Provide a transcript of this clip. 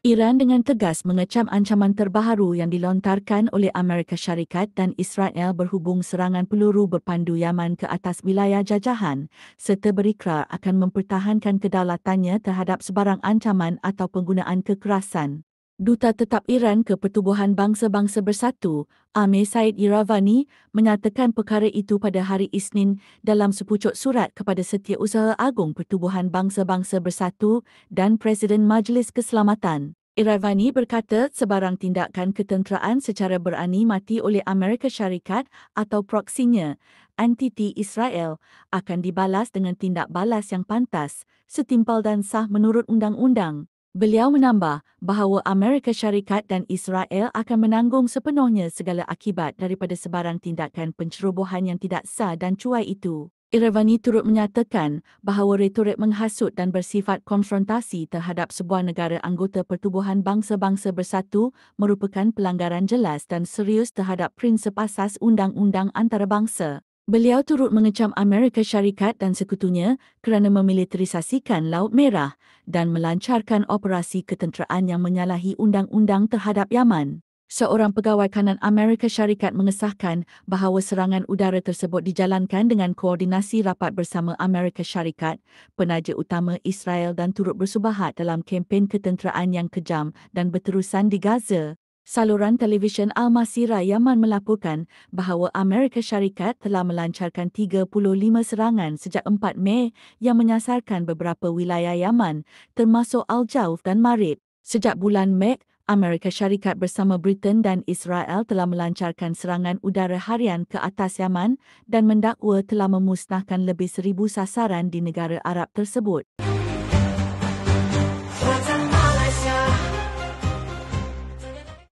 Iran dengan tegas mengecam ancaman terbaharu yang dilontarkan oleh Amerika Syarikat dan Israel berhubung serangan peluru berpandu Yaman ke atas wilayah jajahan, serta berikrar akan mempertahankan kedaulatannya terhadap sebarang ancaman atau penggunaan kekerasan. Duta Tetap Iran ke Pertubuhan Bangsa-Bangsa Bersatu, Amir Said Iravani, menyatakan perkara itu pada hari Isnin dalam sepucuk surat kepada Setiausaha Agung Pertubuhan Bangsa-Bangsa Bersatu dan Presiden Majlis Keselamatan. Iravani berkata sebarang tindakan ketenteraan secara berani mati oleh Amerika Syarikat atau proksinya, entiti Israel, akan dibalas dengan tindak balas yang pantas, setimpal dan sah menurut undang-undang. Beliau menambah bahawa Amerika Syarikat dan Israel akan menanggung sepenuhnya segala akibat daripada sebarang tindakan pencerobohan yang tidak sah dan cuai itu. Iravani turut menyatakan bahawa retorik menghasut dan bersifat konfrontasi terhadap sebuah negara anggota Pertubuhan Bangsa-Bangsa Bersatu merupakan pelanggaran jelas dan serius terhadap prinsip asas undang-undang antarabangsa. Beliau turut mengecam Amerika Syarikat dan sekutunya kerana memilitarisasikan Laut Merah dan melancarkan operasi ketenteraan yang menyalahi undang-undang terhadap Yaman. Seorang pegawai kanan Amerika Syarikat mengesahkan bahawa serangan udara tersebut dijalankan dengan koordinasi rapat bersama Amerika Syarikat, penaja utama Israel dan turut bersubahat dalam kempen ketenteraan yang kejam dan berterusan di Gaza. Saluran televisyen Al-Masirah Yaman melaporkan bahawa Amerika Syarikat telah melancarkan 35 serangan sejak 4 Mei yang menyasarkan beberapa wilayah Yaman, termasuk Al-Jauf dan Marib. Sejak bulan Mei, Amerika Syarikat bersama Britain dan Israel telah melancarkan serangan udara harian ke atas Yaman dan mendakwa telah memusnahkan lebih 1,000 sasaran di negara Arab tersebut.